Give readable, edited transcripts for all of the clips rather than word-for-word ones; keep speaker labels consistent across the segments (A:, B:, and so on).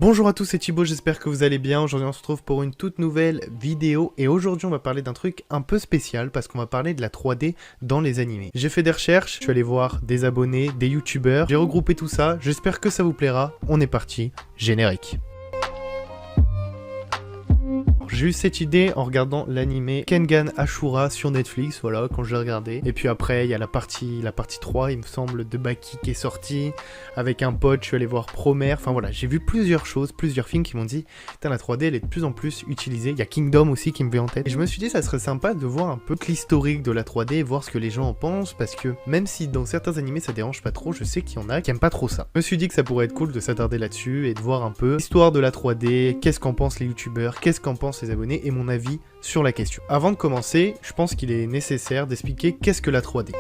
A: Bonjour à tous, c'est Thibaut, j'espère que vous allez bien. Aujourd'hui on se retrouve pour une toute nouvelle vidéo et aujourd'hui on va parler d'un truc un peu spécial parce qu'on va parler de la 3D dans les animés. J'ai fait des recherches, je suis allé voir des abonnés, des youtubeurs, j'ai regroupé tout ça, j'espère que ça vous plaira. On est parti, générique. J'ai eu cette idée en regardant l'animé Kengan Ashura sur Netflix, voilà, quand je l'ai regardé. Et puis après, il y a la partie 3, il me semble, de Baki qui est sortie. Avec un pote, je suis allé voir Promare. Enfin voilà, j'ai vu plusieurs choses, plusieurs films qui m'ont dit putain, la 3D, elle est de plus en plus utilisée. Il y a Kingdom aussi qui me vient en tête. Et je me suis dit, ça serait sympa de voir un peu l'historique de la 3D et voir ce que les gens en pensent. Parce que même si dans certains animés ça dérange pas trop, je sais qu'il y en a qui aiment pas trop ça. Je me suis dit que ça pourrait être cool de s'attarder là-dessus et de voir un peu l'histoire de la 3D, qu'est-ce qu'en pensent les youtubeurs, qu'est-ce qu'en pensent les abonnés et mon avis sur la question. Avant de commencer, je pense qu'il est nécessaire d'expliquer qu'est-ce que la 3D.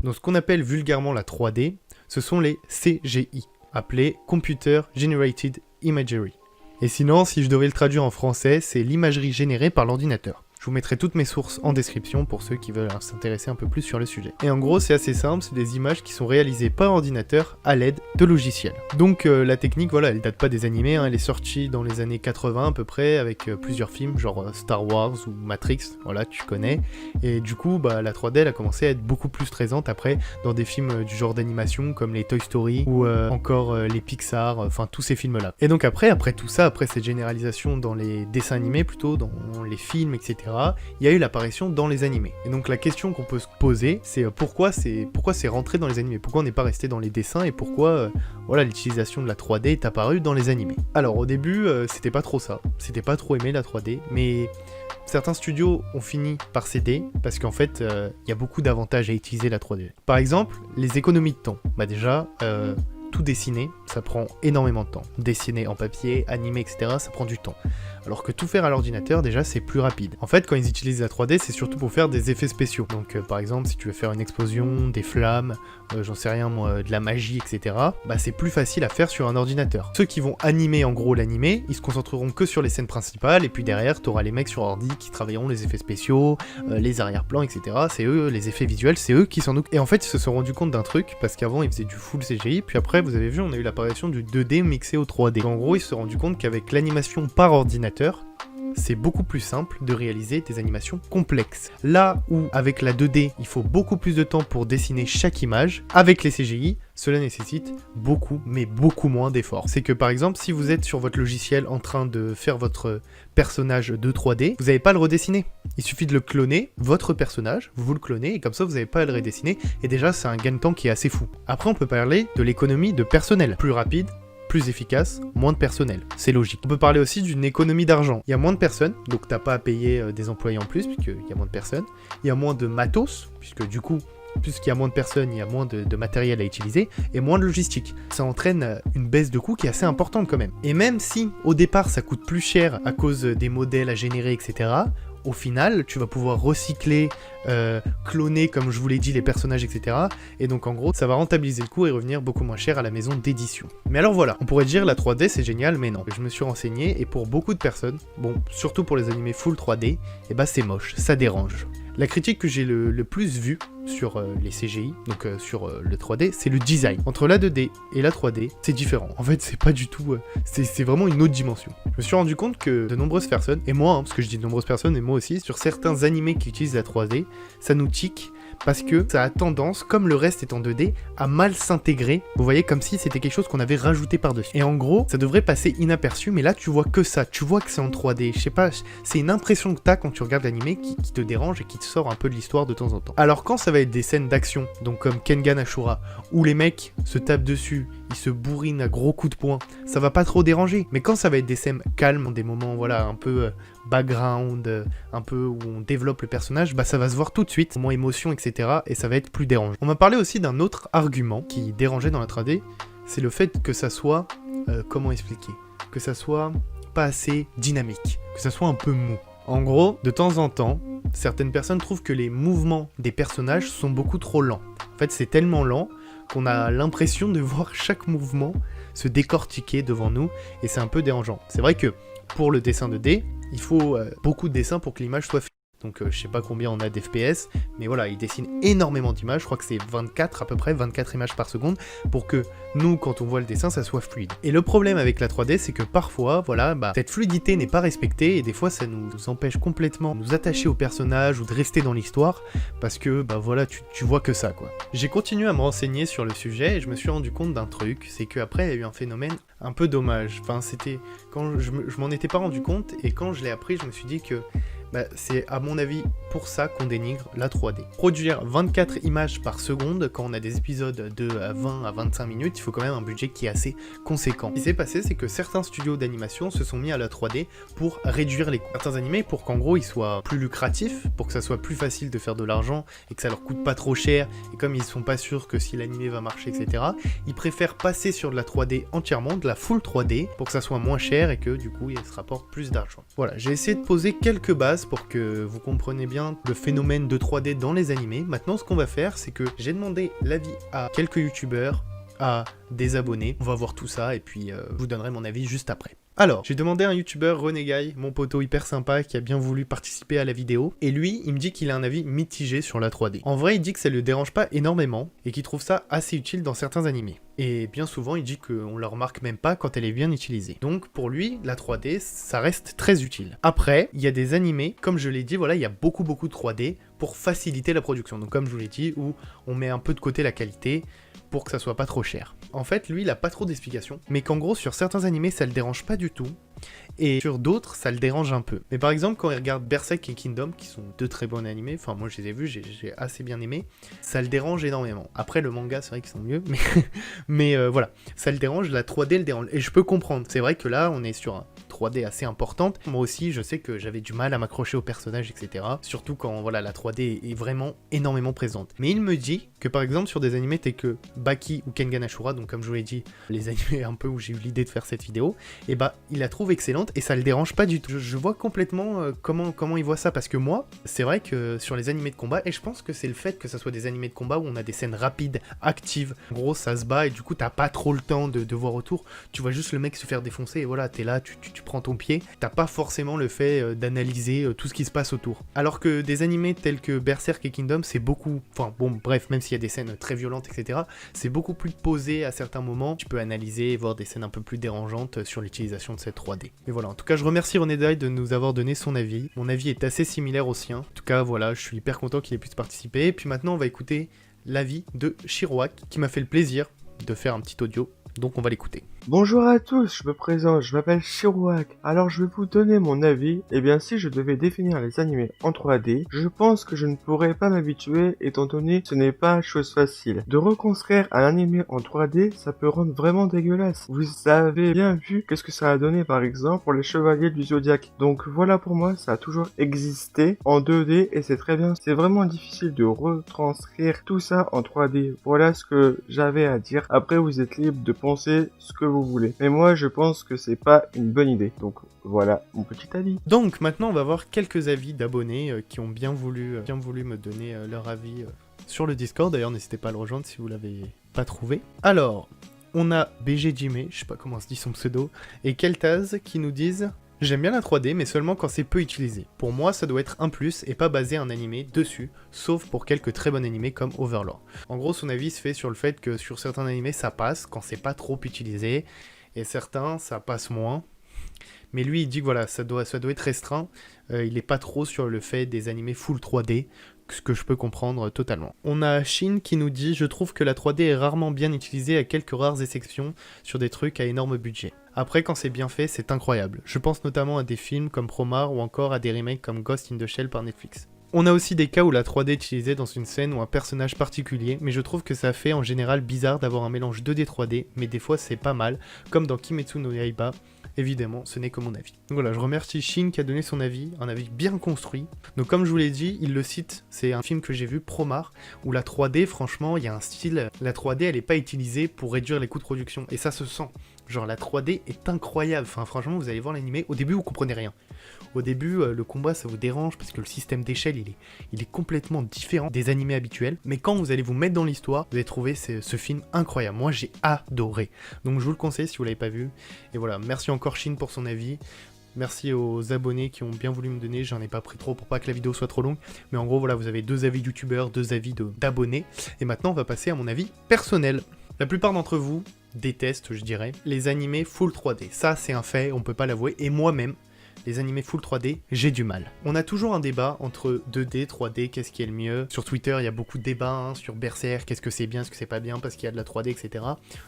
A: Donc ce qu'on appelle vulgairement la 3D, ce sont les CGI, appelés Computer Generated Imagery. Et sinon, si je devais le traduire en français, c'est l'imagerie générée par l'ordinateur. Je vous mettrai toutes mes sources en description pour ceux qui veulent s'intéresser un peu plus sur le sujet. Et en gros, c'est assez simple, c'est des images qui sont réalisées par ordinateur à l'aide de logiciels. Donc la technique, voilà, elle date pas des animés, hein, elle est sortie dans les années 80 à peu près, avec plusieurs films, genre Star Wars ou Matrix, voilà, tu connais. Et du coup, la 3D, elle a commencé à être beaucoup plus présente après dans des films du genre d'animation, comme les Toy Story, ou encore les Pixar, enfin tous ces films-là. Et donc après tout ça, après cette généralisation dans les dessins animés plutôt, dans les films, etc., il y a eu l'apparition dans les animés. Et donc la question qu'on peut se poser, c'est pourquoi c'est rentré dans les animés, pourquoi on n'est pas resté dans les dessins et pourquoi voilà, l'utilisation de la 3D est apparue dans les animés. Alors au début, c'était pas trop ça, c'était pas trop aimé la 3D, mais certains studios ont fini par céder parce qu'en fait, il y a beaucoup d'avantages à utiliser la 3D. Par exemple, les économies de temps. Déjà, tout dessiner, ça prend énormément de temps. Dessiner en papier, animer, etc., ça prend du temps. Alors que tout faire à l'ordinateur, déjà, c'est plus rapide. En fait, quand ils utilisent la 3D, c'est surtout pour faire des effets spéciaux. Donc, par exemple, si tu veux faire une explosion, des flammes, j'en sais rien moi, de la magie, etc., c'est plus facile à faire sur un ordinateur. Ceux qui vont animer, en gros, l'animé, ils se concentreront que sur les scènes principales, et puis derrière, t'auras les mecs sur ordi qui travailleront les effets spéciaux, les arrière-plans, etc. C'est eux, les effets visuels, c'est eux qui s'en occupent. Et en fait, ils se sont rendus compte d'un truc, parce qu'avant, ils faisaient du full CGI, puis après, vous avez vu, on a eu l'apparition du 2D mixé au 3D. En gros, ils se sont rendus compte qu'avec l'animation par ordinateur, c'est beaucoup plus simple de réaliser des animations complexes. Là où, avec la 2D, il faut beaucoup plus de temps pour dessiner chaque image, avec les CGI, cela nécessite beaucoup, mais beaucoup moins d'efforts. C'est que par exemple, si vous êtes sur votre logiciel en train de faire votre personnage de 3D, vous n'avez pas à le redessiner. Il suffit de le cloner, votre personnage, vous le clonez, et comme ça vous n'avez pas à le redessiner, et déjà c'est un gain de temps qui est assez fou. Après on peut parler de l'économie de personnel. Plus rapide, plus efficace, moins de personnel, c'est logique. On peut parler aussi d'une économie d'argent. Il y a moins de personnes, donc t'as pas à payer des employés en plus, puisqu'il y a moins de personnes. Il y a moins de matos, puisque du coup, puisqu'il y a moins de personnes, il y a moins de matériel à utiliser, et moins de logistique. Ça entraîne une baisse de coût qui est assez importante quand même. Et même si, au départ, ça coûte plus cher à cause des modèles à générer, etc., au final, tu vas pouvoir recycler, cloner, comme je vous l'ai dit, les personnages, etc. Et donc, en gros, ça va rentabiliser le coût et revenir beaucoup moins cher à la maison d'édition. Mais alors voilà, on pourrait dire la 3D c'est génial, mais non. Je me suis renseigné et pour beaucoup de personnes, bon, surtout pour les animés full 3D, c'est moche, ça dérange. La critique que j'ai le plus vue sur les CGI, donc sur le 3D, c'est le design. Entre la 2D et la 3D, c'est différent. En fait, c'est pas du tout... c'est vraiment une autre dimension. Je me suis rendu compte que de nombreuses personnes, et moi, parce que je dis de nombreuses personnes, et moi aussi, sur certains animés qui utilisent la 3D, ça nous tique parce que ça a tendance, comme le reste est en 2D, à mal s'intégrer. Vous voyez, comme si c'était quelque chose qu'on avait rajouté par-dessus. Et en gros, ça devrait passer inaperçu, mais là, tu vois que ça. Tu vois que c'est en 3D. Je sais pas, c'est une impression que t'as quand tu regardes l'animé qui te dérange et qui te sort un peu de l'histoire de temps en temps. Alors quand ça va être des scènes d'action, donc comme Kengan Ashura, où les mecs se tapent dessus, ils se bourrinent à gros coups de poing, ça va pas trop déranger. Mais quand ça va être des scènes calmes, des moments, voilà, un peu background, un peu où on développe le personnage, ça va se voir tout de suite, moins émotion, etc. Et ça va être plus dérangeant. On m'a parlé aussi d'un autre argument qui dérangeait dans la 3D, c'est le fait que ça soit, comment expliquer, que ça soit pas assez dynamique, que ça soit un peu mou. En gros, de temps en temps, certaines personnes trouvent que les mouvements des personnages sont beaucoup trop lents. En fait, c'est tellement lent qu'on a l'impression de voir chaque mouvement se décortiquer devant nous, et c'est un peu dérangeant. C'est vrai que pour le dessin 2D, il faut beaucoup de dessins pour que l'image soit finie. donc je sais pas combien on a d'FPS, mais voilà, il dessine énormément d'images, je crois que c'est 24 à peu près, 24 images par seconde, pour que nous, quand on voit le dessin, ça soit fluide. Et le problème avec la 3D, c'est que parfois, voilà, cette fluidité n'est pas respectée, et des fois ça nous empêche complètement de nous attacher au personnage ou de rester dans l'histoire, parce que, voilà, tu vois que ça, quoi. J'ai continué à me renseigner sur le sujet, et je me suis rendu compte d'un truc, c'est qu'après, il y a eu un phénomène un peu dommage. Enfin, c'était... quand je m'en étais pas rendu compte, et quand je l'ai appris, je me suis dit que c'est à mon avis pour ça qu'on dénigre la 3D. Produire 24 images par seconde quand on a des épisodes de 20 à 25 minutes, il faut quand même un budget qui est assez conséquent. Ce qui s'est passé, c'est que certains studios d'animation se sont mis à la 3D pour réduire les coûts. Certains animés pour qu'en gros ils soient plus lucratifs, pour que ça soit plus facile de faire de l'argent et que ça leur coûte pas trop cher, et comme ils sont pas sûrs que si l'animé va marcher, etc., ils préfèrent passer sur de la 3D entièrement, de la full 3D, pour que ça soit moins cher et que du coup il se rapporte plus d'argent. Voilà, j'ai essayé de poser quelques bases pour que vous compreniez bien le phénomène de 3D dans les animés. Maintenant, ce qu'on va faire, c'est que j'ai demandé l'avis à quelques youtubeurs, à des abonnés. On va voir tout ça et puis je vous donnerai mon avis juste après. Alors, j'ai demandé à un youtubeur, Renegai, mon poteau hyper sympa qui a bien voulu participer à la vidéo, et lui, il me dit qu'il a un avis mitigé sur la 3D. En vrai, il dit que ça le dérange pas énormément, et qu'il trouve ça assez utile dans certains animés. Et bien souvent, il dit qu'on la remarque même pas quand elle est bien utilisée. Donc pour lui, la 3D, ça reste très utile. Après, il y a des animés, comme je l'ai dit, voilà, il y a beaucoup de 3D pour faciliter la production. Donc comme je vous l'ai dit, où on met un peu de côté la qualité, pour que ça soit pas trop cher. En fait, lui, il a pas trop d'explications, mais qu'en gros, sur certains animés, ça le dérange pas du tout, et sur d'autres, ça le dérange un peu. Mais par exemple, quand il regarde Berserk et Kingdom, qui sont deux très bons animés, enfin moi je les ai vus, j'ai assez bien aimé, ça le dérange énormément. Après, le manga, c'est vrai qu'ils sont mieux, mais voilà, ça le dérange, la 3D le dérange, et je peux comprendre. C'est vrai que là, on est sur un 3D assez importante. Moi aussi, je sais que j'avais du mal à m'accrocher au personnage, etc. Surtout quand, voilà, la 3D est vraiment énormément présente. Mais il me dit que par exemple, sur des animés tels que Baki ou Kengan Ashura, donc comme je vous l'ai dit, les animés un peu où j'ai eu l'idée de faire cette vidéo, et il la trouve excellente et ça le dérange pas du tout. Je vois complètement comment il voit ça, parce que moi, c'est vrai que sur les animés de combat, et je pense que c'est le fait que ça soit des animés de combat où on a des scènes rapides, actives, en gros ça se bat et du coup t'as pas trop le temps de voir autour, tu vois juste le mec se faire défoncer et voilà, t'es là, tu prends ton pied, t'as pas forcément le fait d'analyser tout ce qui se passe autour. Alors que des animés tels que Berserk et Kingdom, c'est beaucoup, enfin bon bref, même s'il y a des scènes très violentes, etc., c'est beaucoup plus posé à certains moments, tu peux analyser et voir des scènes un peu plus dérangeantes sur l'utilisation de cette 3D. Mais voilà, en tout cas je remercie Renegai de nous avoir donné son avis, mon avis est assez similaire au sien, en tout cas voilà, je suis hyper content qu'il ait pu participer, et puis maintenant on va écouter l'avis de Shiroak, qui m'a fait le plaisir de faire un petit audio, donc on va l'écouter.
B: Bonjour à tous, je me présente, je m'appelle Shiroak. Alors je vais vous donner mon avis. Eh bien si je devais définir les animés en 3D, je pense que je ne pourrais pas m'habituer étant donné que ce n'est pas chose facile. De reconstruire un animé en 3D, ça peut rendre vraiment dégueulasse. Vous avez bien vu qu'est-ce que ça a donné par exemple pour les Chevaliers du Zodiaque. Donc voilà, pour moi ça a toujours existé en 2D et c'est très bien. C'est vraiment difficile de retranscrire tout ça en 3D. Voilà ce que j'avais à dire. Après vous êtes libre de penser ce que vous voulez. Mais moi, je pense que c'est pas une bonne idée. Donc, voilà mon petit avis.
A: Donc, maintenant, on va voir quelques avis d'abonnés qui ont bien voulu me donner leur avis sur le Discord. D'ailleurs, n'hésitez pas à le rejoindre si vous l'avez pas trouvé. Alors, on a BG Jimé, je sais pas comment se dit son pseudo, et Keltaz qui nous disent... J'aime bien la 3D, mais seulement quand c'est peu utilisé. Pour moi, ça doit être un plus et pas baser un animé dessus, sauf pour quelques très bons animés comme Overlord. En gros, son avis se fait sur le fait que sur certains animés, ça passe quand c'est pas trop utilisé, et certains, ça passe moins. Mais lui, il dit que voilà, ça doit être restreint, il est pas trop sur le fait des animés full 3D, ce que je peux comprendre totalement. On a Shin qui nous dit « Je trouve que la 3D est rarement bien utilisée à quelques rares exceptions sur des trucs à énorme budget. Après, quand c'est bien fait, c'est incroyable. Je pense notamment à des films comme Promare ou encore à des remakes comme Ghost in the Shell par Netflix. » On a aussi des cas où la 3D est utilisée dans une scène ou un personnage particulier, mais je trouve que ça fait en général bizarre d'avoir un mélange 2D 3D, mais des fois c'est pas mal, comme dans Kimetsu no Yaiba. Évidemment, ce n'est que mon avis. Donc voilà, je remercie Shin qui a donné son avis, un avis bien construit. Donc comme je vous l'ai dit, il le cite, c'est un film que j'ai vu, Promare, où la 3D, franchement, il y a un style, la 3D elle est pas utilisée pour réduire les coûts de production, et ça se sent. Genre la 3D est incroyable, enfin franchement vous allez voir l'animé, au début vous comprenez rien. Au début le combat ça vous dérange parce que le système d'échelle il est complètement différent des animés habituels, mais quand vous allez vous mettre dans l'histoire, vous allez trouver ce film incroyable, moi j'ai adoré. Donc je vous le conseille si vous l'avez pas vu, et voilà, merci encore Shin pour son avis. Merci aux abonnés qui ont bien voulu me donner, j'en ai pas pris trop pour pas que la vidéo soit trop longue, mais en gros voilà, vous avez 2 avis youtubeurs, 2 avis d'abonnés, et maintenant on va passer à mon avis personnel. La plupart d'entre vous détestent, je dirais, les animés full 3D, ça c'est un fait, on peut pas l'avouer, et moi-même, les animés full 3D, j'ai du mal. On a toujours un débat entre 2D, 3D, qu'est-ce qui est le mieux. Sur Twitter, il y a beaucoup de débats sur Berserk, qu'est-ce que c'est bien, ce que c'est pas bien, parce qu'il y a de la 3D, etc.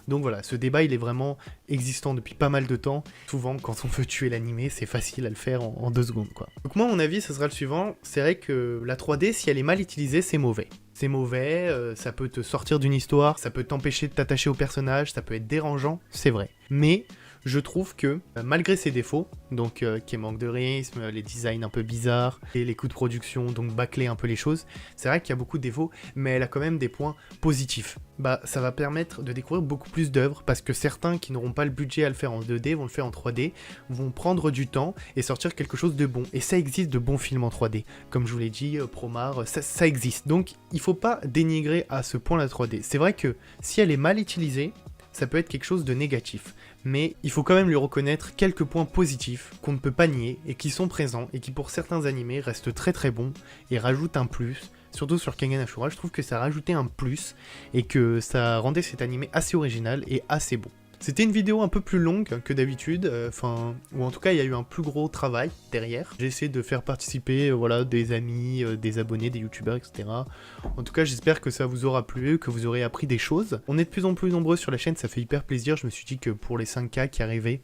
A: Donc voilà, ce débat, il est vraiment existant depuis pas mal de temps. Souvent, quand on veut tuer l'animé, c'est facile à le faire en 2 secondes, quoi. Donc moi, mon avis, ce sera le suivant. C'est vrai que la 3D, si elle est mal utilisée, c'est mauvais. C'est mauvais, ça peut te sortir d'une histoire, ça peut t'empêcher de t'attacher au personnage, ça peut être dérangeant, c'est vrai. Mais je trouve que, malgré ses défauts, donc qui manque de rythme, les designs un peu bizarres, et les coûts de production, donc bâcler un peu les choses, c'est vrai qu'il y a beaucoup de défauts, mais elle a quand même des points positifs. Bah, ça va permettre de découvrir beaucoup plus d'œuvres, parce que certains qui n'auront pas le budget à le faire en 2D, vont le faire en 3D, vont prendre du temps et sortir quelque chose de bon. Et ça existe de bons films en 3D. Comme je vous l'ai dit, Promare, ça existe. Donc, il faut pas dénigrer à ce point la 3D. C'est vrai que si elle est mal utilisée, ça peut être quelque chose de négatif. Mais il faut quand même lui reconnaître quelques points positifs qu'on ne peut pas nier et qui sont présents et qui pour certains animés restent très très bons et rajoutent un plus. Surtout sur Kengan Ashura, je trouve que ça rajoutait un plus et que ça rendait cet animé assez original et assez beau. C'était une vidéo un peu plus longue que d'habitude, ou en tout cas il y a eu un plus gros travail derrière. J'ai essayé de faire participer voilà, des amis, des abonnés, des youtubeurs, etc. En tout cas j'espère que ça vous aura plu, que vous aurez appris des choses. On est de plus en plus nombreux sur la chaîne, ça fait hyper plaisir, je me suis dit que pour les 5K qui arrivaient,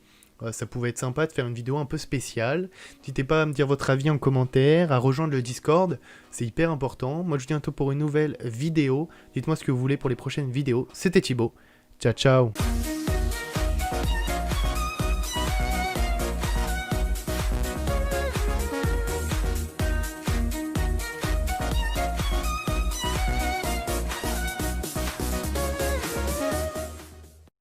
A: ça pouvait être sympa de faire une vidéo un peu spéciale. N'hésitez pas à me dire votre avis en commentaire, à rejoindre le Discord, c'est hyper important. Moi je vous dis bientôt pour une nouvelle vidéo, dites-moi ce que vous voulez pour les prochaines vidéos. C'était Thibaut, ciao ciao.